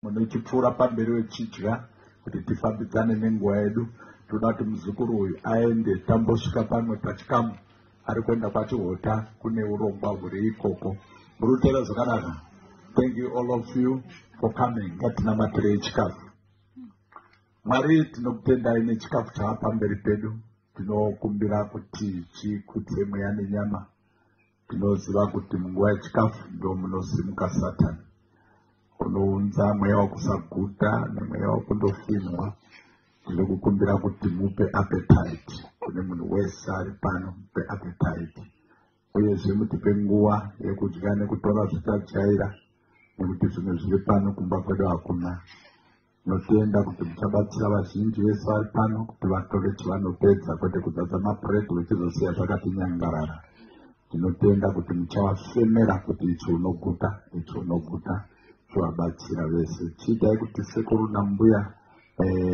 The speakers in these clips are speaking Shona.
Munochipfuura pamberi wechidya kuti tifambidzane nenguva yedu. Toda kuti muzukuru uyu aende tambosvika pamwe pachikamu ari kuenda kwachihota kune urongwa huri ikoko. Murutera zvakanaka. Thank you all of you for coming. Ngatinamatire chikafu. Mwari tinokutendai nechikafu chava pamberi pedu. Tinokumbira kuti chikudze mweya nenyama. Tinoziva kuti munguva yechikafu ndo munosimuka Satani. Unounza mweya wekusaguta nemweya wekundofinwa. Tinokukumbira kuti mupe appetite kune munhu wese ari pano, mupe appetite. Uyezve mutipe nguva yekudya nekutora zvitajaira nekuti zvinhu zviri pano kumba kwedu hakuna. Tinotenda kuti muchabatsira vazhinji vese vari pano kuti vatore chivanopedza kwete kudzadza mapureti vechizosiya zvakatinyangarara. Tinotenda kuti muchavafemera kuti ichi unoguta, ichi unoguta. Chivabatsira vese. Chidai kuti sekuru nambuya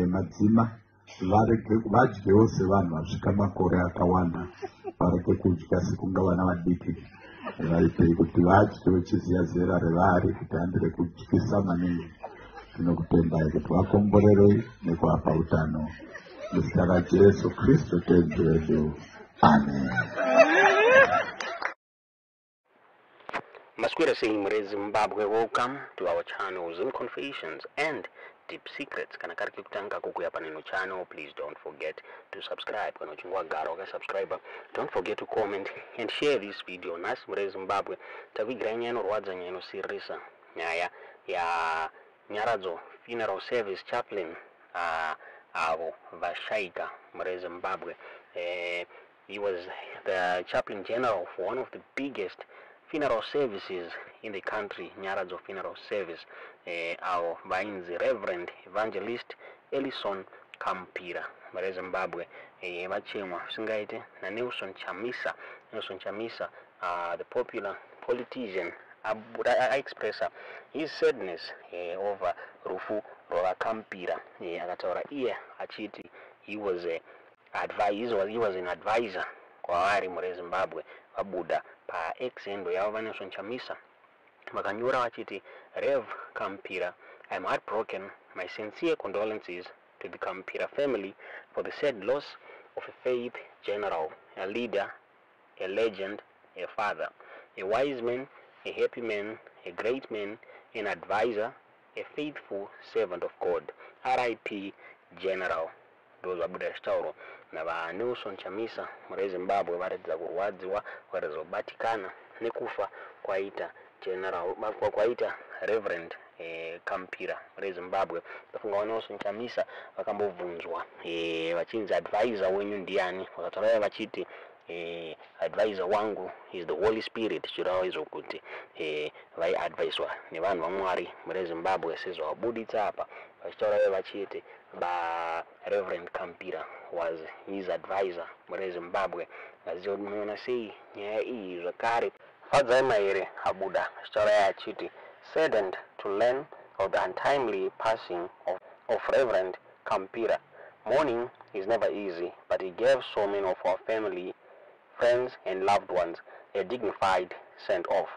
madzima vadyewo sevanhu vasvika makore akawanda. Vareke kudya sekunga vana vadiki. Vaitei kuti vadye vechiziya zera revari kuti handire kudyisa maningi. Tinokutendai kuti vakomborerei nekuvapa utano. Muzita raJesu Kristu tenzi wedu. Amen. Masquera saying Zimbabwe, welcome to our channel Zoom Confessions and Deep Secrets. Kana kari kutanga kukuya paneno channel, please don't forget to subscribe. Kana uchingwa garo ka subscriber, don't forget to comment and share this video. Nasi Zimbabwe tavigira nyano rwadza nyano sirisa nyaya ya Nyaradzo Funeral Service Chaplain avo vashaika Zimbabwe. He was the chaplain general for one of the biggest funeral services in the country, Nyaradzo Funeral Service. Our Vainzi Reverend Evangelist Ellison Kampira, Zimbabwe, Achema Singaite, na Nelson Chamisa, the popular politician, expressa his sadness over Rufu Rora Kampira. Akataura iye achiti he was an advisor kwa vari Zimbabwe vabuda pa exendo yavo Nelson Chamisa vakanyora vachiti, Rev Kampira, I am heartbroken. My sincere condolences to the Kampira family for the sad loss of a faith general, a leader, a legend, a father, a wise man, a happy man, a great man, an advisor, a faithful servant of God. R.I.P. General. Those vabuda chitauro na Nelson Chamisa Zimbabwe varedza kurwadziwa varizobatikana nekufa kwaita General kwaita Reverend Kampira Zimbabwe. Vafunga Nelson Chamisa vakambobvunzwa vachinzi advisor wenyu ndiani, vakataura vachiti advisor wangu is the Holy Spirit. Chirava izokuti vaiadvaiswa nevanhu vaMwari Zimbabwe sezvavabuditsa apa vachitaura vachiti Reverend Kampira was his advisor Zimbabwe. Vaziona sei nyaya iyi zvakare fadzai maere abuda achitaura achiti, saddened to learn of the untimely passing of Reverend Kampira. Mourning is never easy, but he gave so many of our family, friends and loved ones a dignified send-off.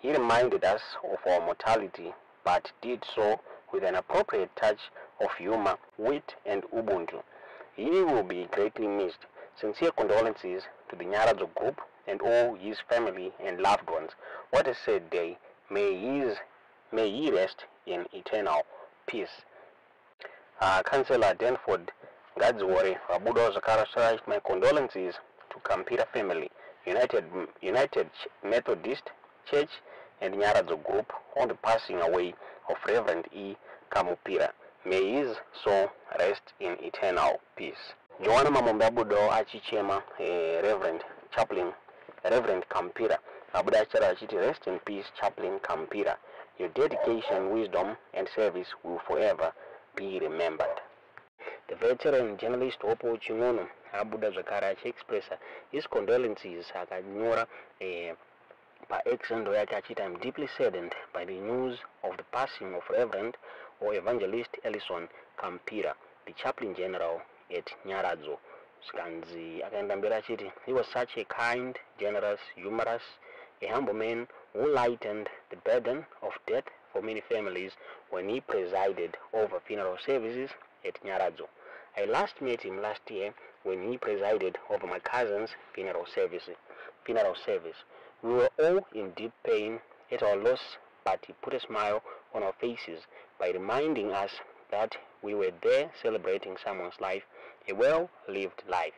He reminded us of our mortality, but did so with an appropriate touch of humor, wit and ubuntu. He will be greatly missed. Sincere condolences to the Nyaradzo group and all his family and loved ones. What a sad day. May he rest in eternal peace. Councillor Denford Gadziwore Abuda Zakara, my condolences to Kampira family, United Methodist Church and Nyaradzo group on the passing away of Reverend E. Kamupira. May his soul rest in eternal peace. Joanna Mamombe Abudo Achichema, Reverend Chaplain, Reverend Kampira. Abuda Achiti, rest in peace, Chaplain Kampira. Your dedication, wisdom, and service will forever be remembered. The veteran journalist Opo Chingono Abuda Zakara expressed his condolences akanyora pa exendo yake achita, I am deeply saddened by the news of the passing of Reverend or Evangelist Ellison Kampira, the chaplain general at Nyaradzo. Skanzi akaenda mbele achiti, he was such a kind, generous, humorous, a humble man who lightened the burden of death for many families when he presided over funeral services at Nyaradzo. I last met him last year when he presided over my cousin's funeral service. We were all in deep pain at our loss, but he put a smile on our faces by reminding us that we were there celebrating someone's life, a well-lived life.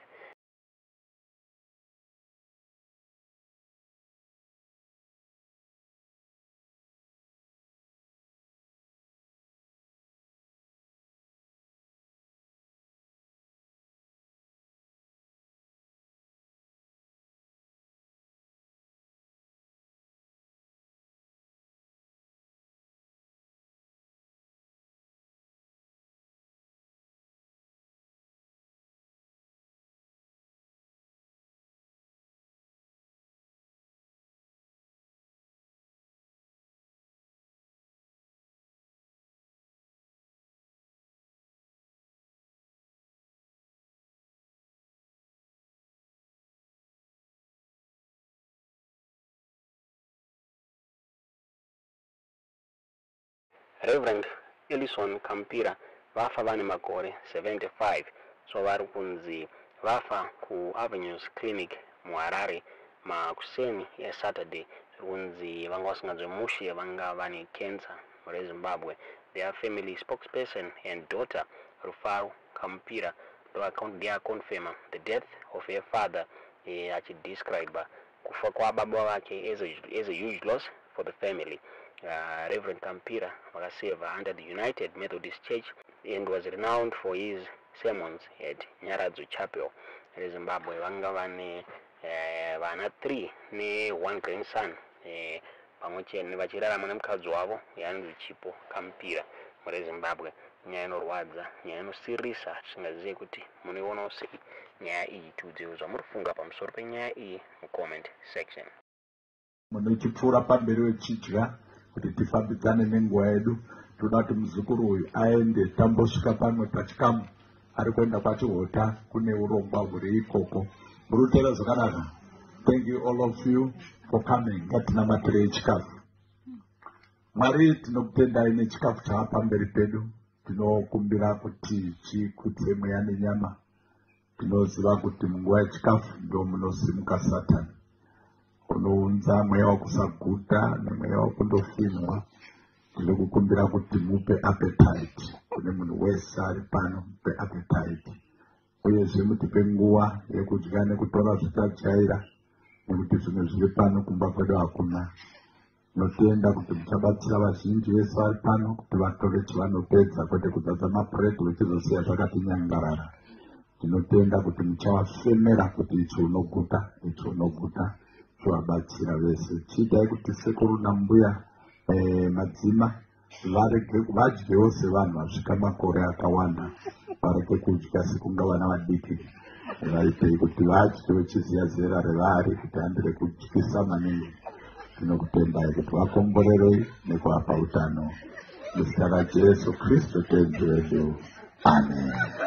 Reverend Ellison Kampira vafa vane makore 75, so vari kunzi vafa ku Avenues Clinic muHarare makuseni Saturday. Kunzi vanga vasinganzwemushe vanga vane cancer muri Zimbabwe. Their family spokesperson and daughter Rufaro Kampira they are confirming the death of her father, achidescribe kufa kwababa vake as a huge loss for the family. Reverend Kampira wakaseva under the United Methodist Church and was renowned for his sermons at Nyaradzo Chapel in Zimbabwe. Vanga vane vana 3 ne 1 grandson pamwechete vachirarama nemukadzi wavo yanzi Chipo Kampira muri Zimbabwe. Nyaya inorwadza, nyaya inosirisa, tisingazive kuti munionawo sei nyaya iyi. Tiudze zvamurifunga pamusoro penyaya iyi mucomment section. Munochipfuura pamberi wechidya kuti tifambidzane nenguva yedu. Toda kuti muzukuru uyu aende tambosvika pamwe pachikamu ari kuenda kwachihota kune urongwa huri ikoko. Murutera zvakanaka. Thank you all of you for coming. Ngatinamatire chikafu. Mwari tinokutendai nechikafu chava pamberi pedu. Tinokumbira kuti chikudze mweya nenyama. Tinoziva kuti munguva yechikafu ndo munosimuka Satani. Unounza mweya wekusaguta nemweya wekundofinwa. Tinokukumbira kuti mupe appetite kune munhu wese ari pano, mupe appetite. Uyezve mutipe nguva yekudya nekutora zvitajaira, nekuti zvimwe zviri pano kumba kwedu hakuna. Tinotenda kuti muchabatsira vazhinji vese vari pano kuti vatore chivanopedza, kwete kudzadza mapureti vechizosiya zvakatinyangarara. Tinotenda kuti muchavafemera kuti ichi unoguta, ichi unoguta. Chivabatsira vese. Chidai kuti sekuru nambuya madzima vadyewo sevanhu vasvika makore akawanda, vareke kudya sekunga vana vadiki. Vaitei kuti vadye vachiziva zera revari kuti handire kudyisa maningi. Tinokutendai kuti vakomborerei nekuvapa utano. Muzita raJesu Kristu tenzi wedu. Amen.